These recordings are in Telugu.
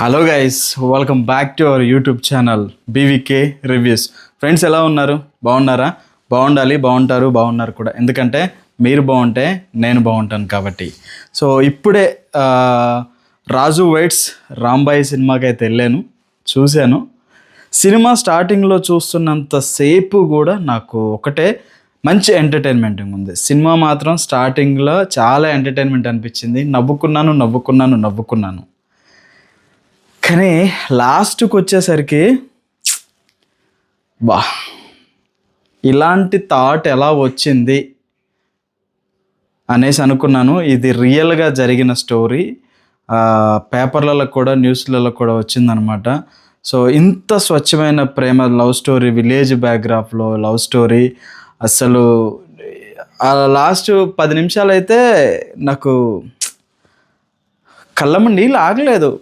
Hello guys, welcome back to our YouTube channel BVK reviews. Friends ఎలా ఉన్నారు? బాగున్నారా? బాగుంటారు కూడా, ఎందుకంటే మీరు బాగుంటే నేను బాగుంటాను కాబట్టి. సో ఇప్పుడే రాజు వెయిట్స్ రాంబాయి సినిమాకి అయితే వెళ్ళాను, చూశాను. సినిమా స్టార్టింగ్లో చూస్తున్నంతసేపు కూడా నాకు ఒకటే మంచి ఎంటర్టైన్మెంట్ ఉంది. సినిమా మాత్రం స్టార్టింగ్లో చాలా ఎంటర్టైన్మెంట్ అనిపించింది. నవ్వుకున్నాను. కానీ లాస్ట్కి వచ్చేసరికి ఇలాంటి థాట్ ఎలా వచ్చింది అనేసి అనుకున్నాను. ఇది రియల్గా జరిగిన స్టోరీ, పేపర్లలో కూడా న్యూస్లలో కూడా వచ్చిందనమాట. సో ఇంత స్వచ్ఛమైన ప్రేమ లవ్ స్టోరీ, విలేజ్ బ్యాక్గ్రాఫ్లో లవ్ స్టోరీ, అసలు లాస్ట్ 10 నిమిషాలు అయితే నాకు కళ్ళమ్మ నీళ్ళు ఆగలేదు,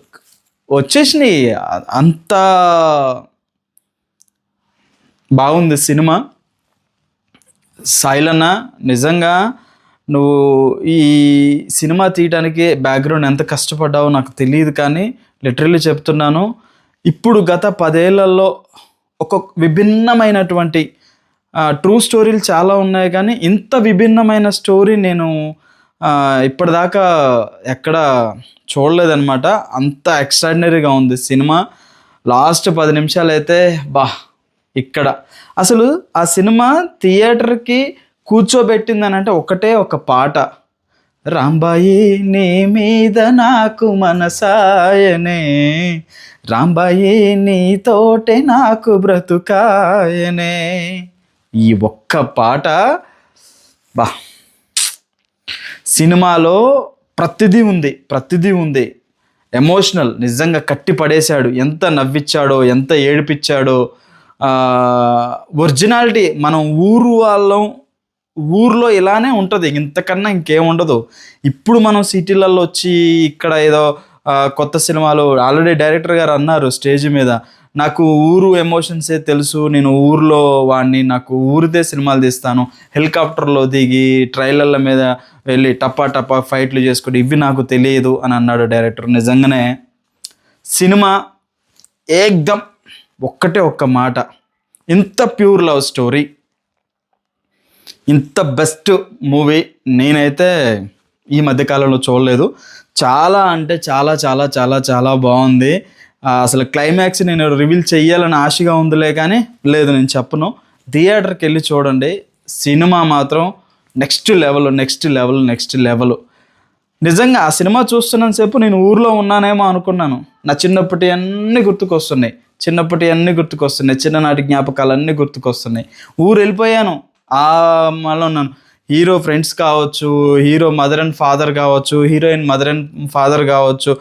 వచ్చేసినాయి. అంత బాగుంది సినిమా. సాయిలన్న, నిజంగా నువ్వు ఈ సినిమా తీయడానికి బ్యాక్గ్రౌండ్ ఎంత కష్టపడ్డావో నాకు తెలియదు, కానీ లిటరల్లీ చెప్తున్నాను, ఇప్పుడు గత 10 ఏళ్లలో ఒక విభిన్నమైనటువంటి ట్రూ స్టోరీలు చాలా ఉన్నాయి, కానీ ఇంత విభిన్నమైన స్టోరీ నేను ఇప్పటిదాకా ఎక్కడ చూడలేదన్నమాట. అంత ఎక్స్ట్రాడినరీగా ఉంది సినిమా. లాస్ట్ 10 నిమిషాలు అయితే ఇక్కడ అసలు ఆ సినిమా థియేటర్కి కూర్చోబెట్టిందని అంటే ఒకటే ఒక పాట, రాంబాయి నీ మీద నాకు మనసాయనే, రాంబాయి నీతోటే నాకు బ్రతుకాయనే. ఈ ఒక్క పాట సినిమాలో ప్రతిదీ ఉంది. ఎమోషనల్, నిజంగా కట్టి పడేశాడు. ఎంత నవ్విచ్చాడో, ఎంత ఏడిపించాడో. ఒరిజినాలిటీ, మనం ఊర్లో ఇలానే ఉంటుంది, ఇంతకన్నా ఇంకేం ఉండదు. ఇప్పుడు మనం సిటీలలో వచ్చి ఇక్కడ ఏదో కొత్త సినిమాలు, ఆల్రెడీ డైరెక్టర్ గారు అన్నారు స్టేజ్ మీద, నాకు ఊరు ఎమోషన్సే తెలుసు, నేను ఊర్లో వాడిని, నాకు ఊరిదే సినిమాలు తీస్తాను, హెలికాప్టర్లో దిగి ట్రైలర్ల మీద వెళ్ళి టపా ఫైట్లు చేసుకుంటే ఇవి నాకు తెలియదు అని అన్నాడు డైరెక్టర్. నిజంగానే సినిమా ఏకదం, ఒక్కటే ఒక్క మాట, ఇంత ప్యూర్ లవ్ స్టోరీ, ఇంత బెస్ట్ మూవీ నేనైతే ఈ మధ్యకాలంలో చూడలేదు. చాలా అంటే చాలా బాగుంది. అసలు క్లైమాక్స్ నేను రివీల్ చెయ్యాలని ఆశగా ఉందిలే, కానీ లేదు, నేను చెప్పను. థియేటర్కి వెళ్ళి చూడండి, సినిమా మాత్రం నెక్స్ట్ లెవెల్. నిజంగా ఆ సినిమా చూస్తున్నంతసేపు నేను ఊర్లో ఉన్నానేమో అనుకున్నాను. నా చిన్నప్పటి అన్నీ గుర్తుకొస్తున్నాయి, చిన్ననాటి జ్ఞాపకాలన్నీ గుర్తుకొస్తున్నాయి. ఊరు వెళ్ళిపోయాను, మళ్ళీ ఉన్నాను. హీరో ఫ్రెండ్స్ కావచ్చు, హీరో మదర్ అండ్ ఫాదర్ కావచ్చు, హీరోయిన్ మదర్ అండ్ ఫాదర్ కావచ్చు,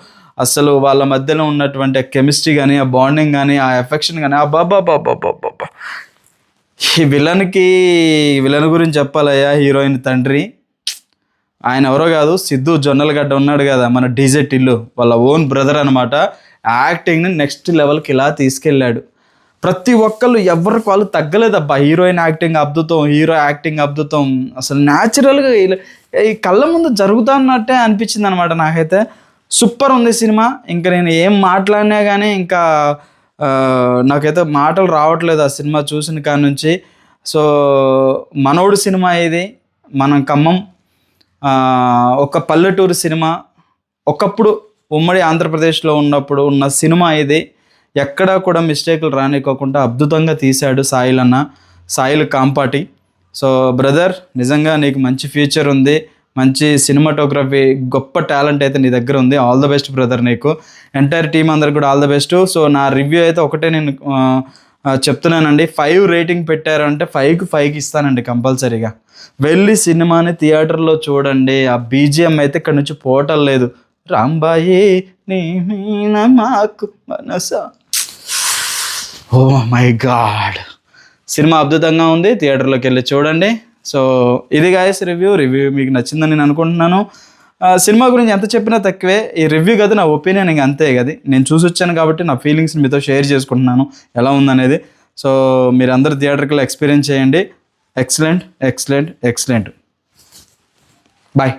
అసలు వాళ్ళ మధ్యలో ఉన్నటువంటి ఆ కెమిస్ట్రీ కానీ, ఆ బాండింగ్ కానీ, ఆ ఎఫెక్షన్ కానీ, బాబా. ఈ విలన్ గురించి చెప్పాలయ్యా, హీరోయిన్ తండ్రి. ఆయన ఎవరో కాదు, సిద్ధు జొన్నలగడ్డ ఉన్నాడు కదా, మన డీజే టిల్లు వాళ్ళ ఓన్ బ్రదర్ అనమాట. యాక్టింగ్ని నెక్స్ట్ లెవెల్కి ఇలా తీసుకెళ్ళాడు. ప్రతి ఒక్కళ్ళు ఎవరికి వాళ్ళు తగ్గలేదబ్బా. హీరోయిన్ యాక్టింగ్ అద్భుతం, హీరో యాక్టింగ్ అద్భుతం. అసలు న్యాచురల్గా ఈ కళ్ళ ముందు జరుగుతున్నట్టే అనిపించింది అనమాట నాకైతే. సూపర్ ఉంది సినిమా. ఇంకా నేను ఏం మాట్లాడినా కానీ ఇంకా నాకైతే మాటలు రావట్లేదు ఆ సినిమా చూసిన కాడ నుంచి. సో మనోడు సినిమా ఇది, మనం ఖమ్మం ఒక పల్లెటూరు సినిమా, ఒకప్పుడు ఉమ్మడి ఆంధ్రప్రదేశ్లో ఉన్నప్పుడు ఉన్న సినిమా ఇది. ఎక్కడా కూడా మిస్టేకులు రానివ్వకుండా అద్భుతంగా తీశాడు సాయిల్ కాంపాటి. సో బ్రదర్, నిజంగా నీకు మంచి ఫ్యూచర్ ఉంది, మంచి సినిమాటోగ్రఫీ, గొప్ప టాలెంట్ అయితే నీ దగ్గర ఉంది. ఆల్ ద బెస్ట్ బ్రదర్, నీకు ఎంటైర్ టీం అందరికి కూడా ఆల్ ద బెస్ట్. సో నా రివ్యూ అయితే ఒకటే నేను చెప్తున్నానండి, 5 రేటింగ్ పెట్టారంటే 5కి 5 ఇస్తానండి కంపల్సరీగా. వెళ్ళి సినిమాని థియేటర్లో చూడండి. ఆ బీజిఎం అయితే ఇక్కడ నుంచి పోవటం లేదు. రాంబాయి నీ మీద మాకు మనసా, ఓ మై గాడ్, సినిమా అద్భుతంగా ఉంది. థియేటర్లోకి వెళ్ళి చూడండి. సో ఇది గాయస్ రివ్యూ మీకు నచ్చిందని నేను అనుకుంటున్నాను. సినిమా గురించి ఎంత చెప్పినా తక్కువే. ఈ రివ్యూ కదా నా ఒపీనియన్, ఇంకా అంతే కదా. నేను చూసి వచ్చాను కాబట్టి నా ఫీలింగ్స్ని మీతో షేర్ చేసుకుంటున్నాను ఎలా ఉందనేది. సో మీరు అందరూ థియేటర్కి ఎక్స్పీరియన్స్ చేయండి. ఎక్సలెంట్. బాయ్.